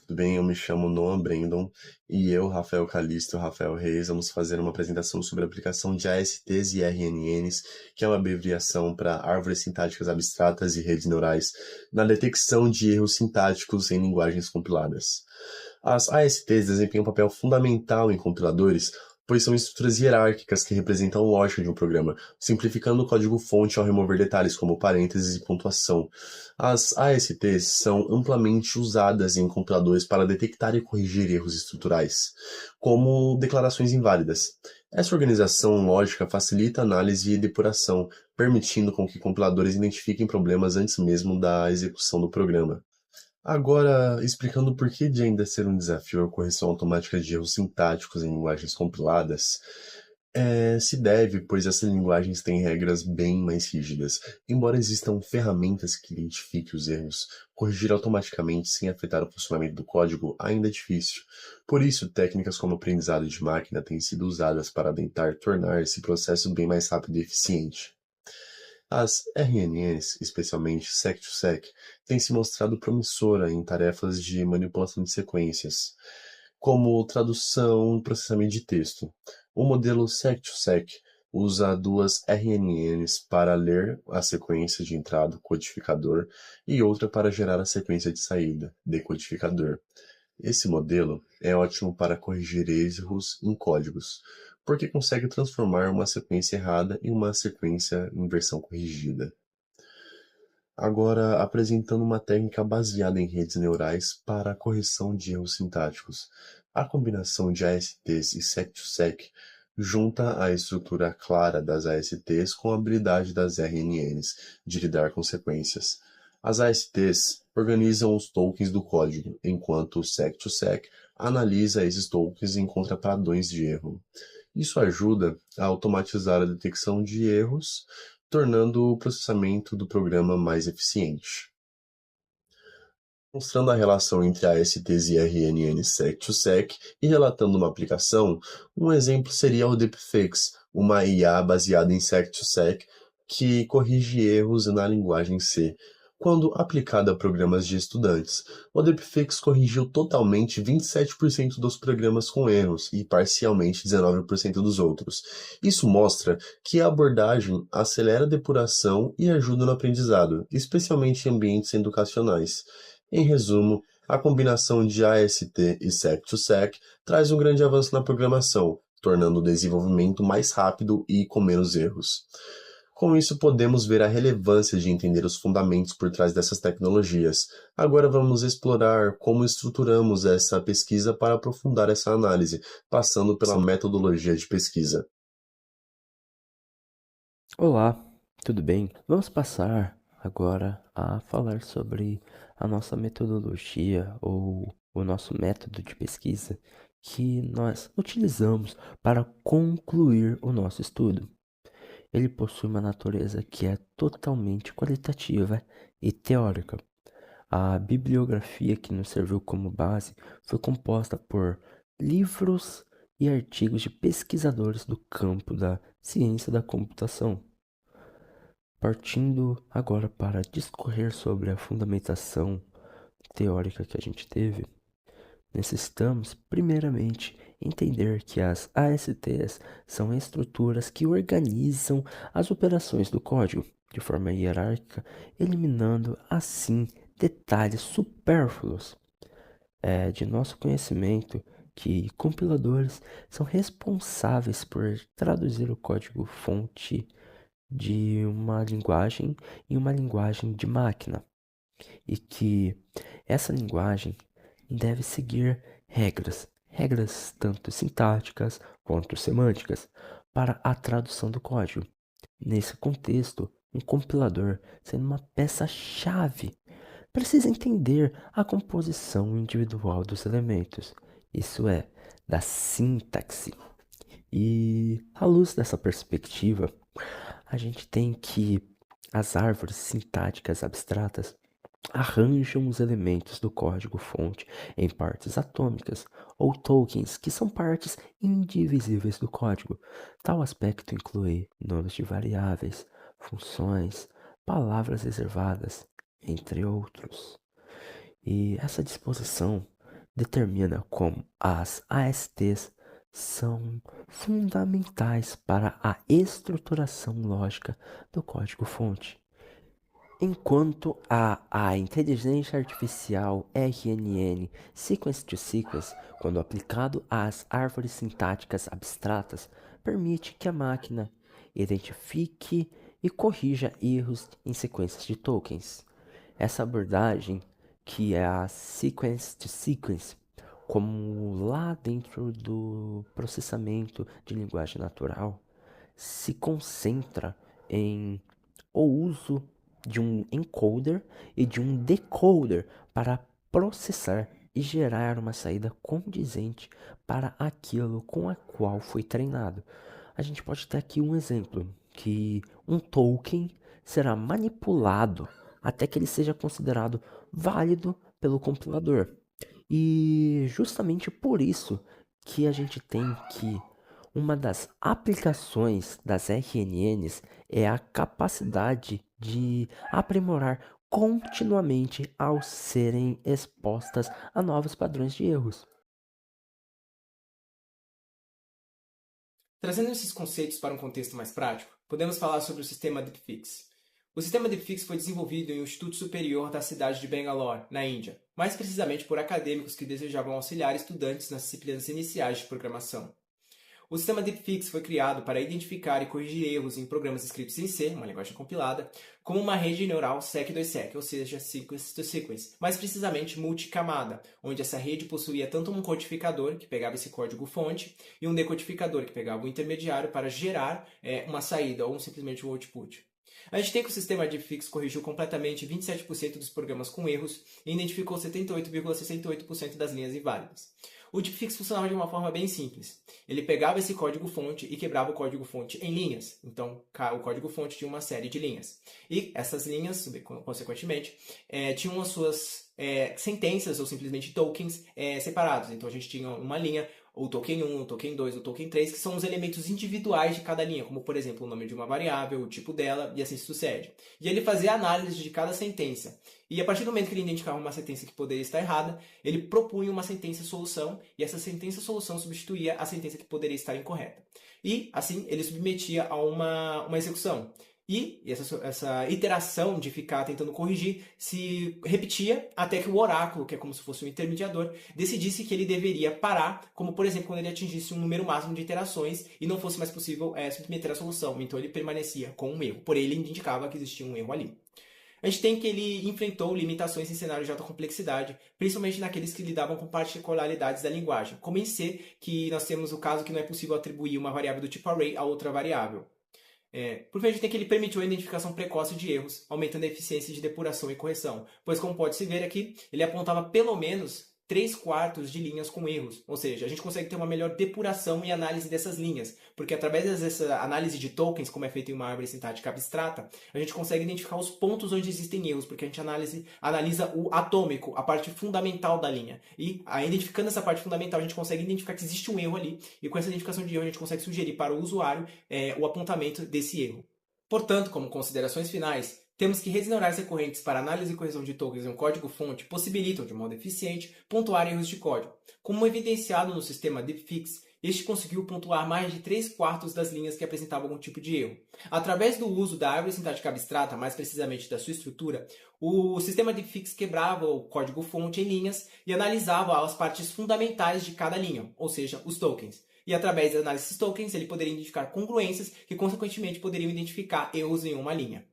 Tudo bem? Eu me chamo Noah Brandon e eu, Rafael Calisto e Rafael Reis, vamos fazer uma apresentação sobre a aplicação de ASTs e RNNs, que é uma abreviação para Árvores Sintáticas Abstratas e Redes Neurais, na detecção de erros sintáticos em linguagens compiladas. As ASTs desempenham um papel fundamental em compiladores, pois são estruturas hierárquicas que representam a lógica de um programa, simplificando o código-fonte ao remover detalhes como parênteses e pontuação. As ASTs são amplamente usadas em compiladores para detectar e corrigir erros estruturais, como declarações inválidas. Essa organização lógica facilita a análise e depuração, permitindo com que compiladores identifiquem problemas antes mesmo da execução do programa. Agora, explicando por que de ainda ser um desafio a correção automática de erros sintáticos em linguagens compiladas, se deve, pois essas linguagens têm regras bem mais rígidas. Embora existam ferramentas que identifiquem os erros, corrigir automaticamente sem afetar o funcionamento do código ainda é difícil. Por isso, técnicas como aprendizado de máquina têm sido usadas para tentar tornar esse processo bem mais rápido e eficiente. As RNNs, especialmente sec-to-sec, têm se mostrado promissora em tarefas de manipulação de sequências, como tradução e processamento de texto. O modelo sec-to-sec usa duas RNNs para ler a sequência de entrada, codificador, e outra para gerar a sequência de saída, decodificador. Esse modelo é ótimo para corrigir erros em códigos, porque consegue transformar uma sequência errada em uma sequência em versão corrigida. Agora, apresentando uma técnica baseada em redes neurais para a correção de erros sintáticos. A combinação de ASTs e sec-to-sec junta a estrutura clara das ASTs com a habilidade das RNNs de lidar com sequências. As ASTs organizam os tokens do código, enquanto o sec-to-sec analisa esses tokens e encontra padrões de erro. Isso ajuda a automatizar a detecção de erros, tornando o processamento do programa mais eficiente. Mostrando a relação entre ASTs e RNN sec-to-sec e relatando uma aplicação, um exemplo seria o Deepfix, uma IA baseada em sec-to-sec que corrige erros na linguagem C. Quando aplicada a programas de estudantes, o Deepfix corrigiu totalmente 27% dos programas com erros e parcialmente 19% dos outros. Isso mostra que a abordagem acelera a depuração e ajuda no aprendizado, especialmente em ambientes educacionais. Em resumo, a combinação de AST e sec-to-sec traz um grande avanço na programação, tornando o desenvolvimento mais rápido e com menos erros. Com isso, podemos ver a relevância de entender os fundamentos por trás dessas tecnologias. Agora vamos explorar como estruturamos essa pesquisa para aprofundar essa análise, passando pela metodologia de pesquisa. Olá, tudo bem? Vamos passar agora a falar sobre a nossa metodologia ou o nosso método de pesquisa que nós utilizamos para concluir o nosso estudo. Ele possui uma natureza que é totalmente qualitativa e teórica. A bibliografia que nos serviu como base foi composta por livros e artigos de pesquisadores do campo da ciência da computação. Partindo agora para discorrer sobre a fundamentação teórica que a gente teve, necessitamos, primeiramente, entender que as ASTs são estruturas que organizam as operações do código de forma hierárquica, eliminando, assim, detalhes supérfluos. É de nosso conhecimento que compiladores são responsáveis por traduzir o código-fonte de uma linguagem em uma linguagem de máquina e que essa linguagem deve seguir regras tanto sintáticas quanto semânticas para a tradução do código. Nesse contexto, um compilador, sendo uma peça-chave, precisa entender a composição individual dos elementos, isso é, da sintaxe. E, à luz dessa perspectiva, a gente tem que as árvores sintáticas abstratas arranjam os elementos do código-fonte em partes atômicas ou tokens, que são partes indivisíveis do código. Tal aspecto inclui nomes de variáveis, funções, palavras reservadas, entre outros. E essa disposição determina como as ASTs são fundamentais para a estruturação lógica do código-fonte. Enquanto a inteligência artificial RNN sequence-to-sequence, quando aplicado às árvores sintáticas abstratas, permite que a máquina identifique e corrija erros em sequências de tokens. Essa abordagem, que é a sequence-to-sequence, como lá dentro do processamento de linguagem natural, se concentra em o uso de um encoder e de um decoder para processar e gerar uma saída condizente para aquilo com a qual foi treinado. A gente pode ter aqui um exemplo, que um token será manipulado até que ele seja considerado válido pelo compilador. E justamente por isso que a gente tem que uma das aplicações das RNNs é a capacidade de aprimorar continuamente ao serem expostas a novos padrões de erros. Trazendo esses conceitos para um contexto mais prático, podemos falar sobre o sistema DeepFix. O sistema DeepFix foi desenvolvido em um instituto superior da cidade de Bangalore, na Índia, mais precisamente por acadêmicos que desejavam auxiliar estudantes nas disciplinas iniciais de programação. O sistema DeepFix foi criado para identificar e corrigir erros em programas escritos em C, uma linguagem compilada, como uma rede neural seq-2-seq, ou seja, sequence-to-sequence, mais precisamente multicamada, onde essa rede possuía tanto um codificador, que pegava esse código-fonte, e um decodificador, que pegava o intermediário para gerar uma saída ou simplesmente um output. A gente tem que o sistema DeepFix corrigiu completamente 27% dos programas com erros e identificou 78,68% das linhas inválidas. O DeepFix funcionava de uma forma bem simples. Ele pegava esse código-fonte e quebrava o código-fonte em linhas. Então, o código-fonte tinha uma série de linhas. E essas linhas, consequentemente, tinham as suas sentenças ou simplesmente tokens separados. Então, a gente tinha uma linha, o token 1, o token 2, o token 3, que são os elementos individuais de cada linha, como, por exemplo, o nome de uma variável, o tipo dela, e assim sucede. E ele fazia a análise de cada sentença. E a partir do momento que ele identificava uma sentença que poderia estar errada, ele propunha uma sentença-solução, e essa sentença-solução substituía a sentença que poderia estar incorreta. E, assim, ele submetia a uma execução. E essa iteração de ficar tentando corrigir se repetia até que o oráculo, que é como se fosse um intermediador, decidisse que ele deveria parar, como por exemplo quando ele atingisse um número máximo de iterações e não fosse mais possível submeter a solução. Então ele permanecia com um erro, porém ele indicava que existia um erro ali. A gente tem que ele enfrentou limitações em cenários de alta complexidade, principalmente naqueles que lidavam com particularidades da linguagem, como em C, que nós temos o caso que não é possível atribuir uma variável do tipo array a outra variável. Por fim, a gente tem que ele permitiu a identificação precoce de erros, aumentando a eficiência de depuração e correção, pois, como pode-se ver aqui, ele apontava pelo menos 3/4 de linhas com erros, ou seja, a gente consegue ter uma melhor depuração e análise dessas linhas, porque através dessa análise de tokens, como é feito em uma árvore sintática abstrata, a gente consegue identificar os pontos onde existem erros, porque a gente analisa o atômico, a parte fundamental da linha, e identificando essa parte fundamental, a gente consegue identificar que existe um erro ali, e com essa identificação de erro a gente consegue sugerir para o usuário o apontamento desse erro. Portanto, como considerações finais, temos que redes neurais recorrentes para análise e correção de tokens em um código-fonte possibilitam, de modo eficiente, pontuar erros de código. Como evidenciado no sistema DeepFix, este conseguiu pontuar mais de 3/4 das linhas que apresentavam algum tipo de erro. Através do uso da árvore sintática abstrata, mais precisamente da sua estrutura, o sistema DeepFix quebrava o código-fonte em linhas e analisava as partes fundamentais de cada linha, ou seja, os tokens. E através da análise desses tokens, ele poderia identificar congruências que, consequentemente, poderiam identificar erros em uma linha.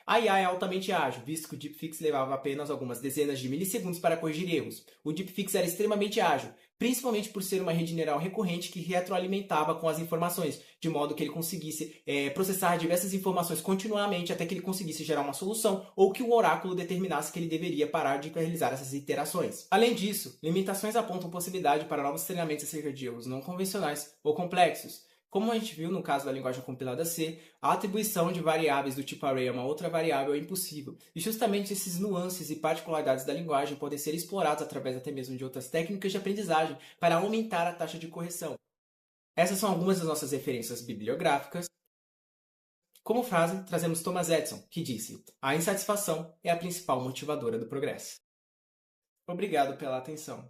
A IA é altamente ágil, visto que o DeepFix levava apenas algumas dezenas de milissegundos para corrigir erros. O DeepFix era extremamente ágil, principalmente por ser uma rede neural recorrente que retroalimentava com as informações, de modo que ele conseguisse processar diversas informações continuamente até que ele conseguisse gerar uma solução ou que o oráculo determinasse que ele deveria parar de realizar essas iterações. Além disso, limitações apontam possibilidade para novos treinamentos acerca de erros não convencionais ou complexos. Como a gente viu no caso da linguagem compilada C, a atribuição de variáveis do tipo array a uma outra variável é impossível, e justamente esses nuances e particularidades da linguagem podem ser explorados através até mesmo de outras técnicas de aprendizagem para aumentar a taxa de correção. Essas são algumas das nossas referências bibliográficas. Como frase, trazemos Thomas Edison, que disse: "A insatisfação é a principal motivadora do progresso." Obrigado pela atenção.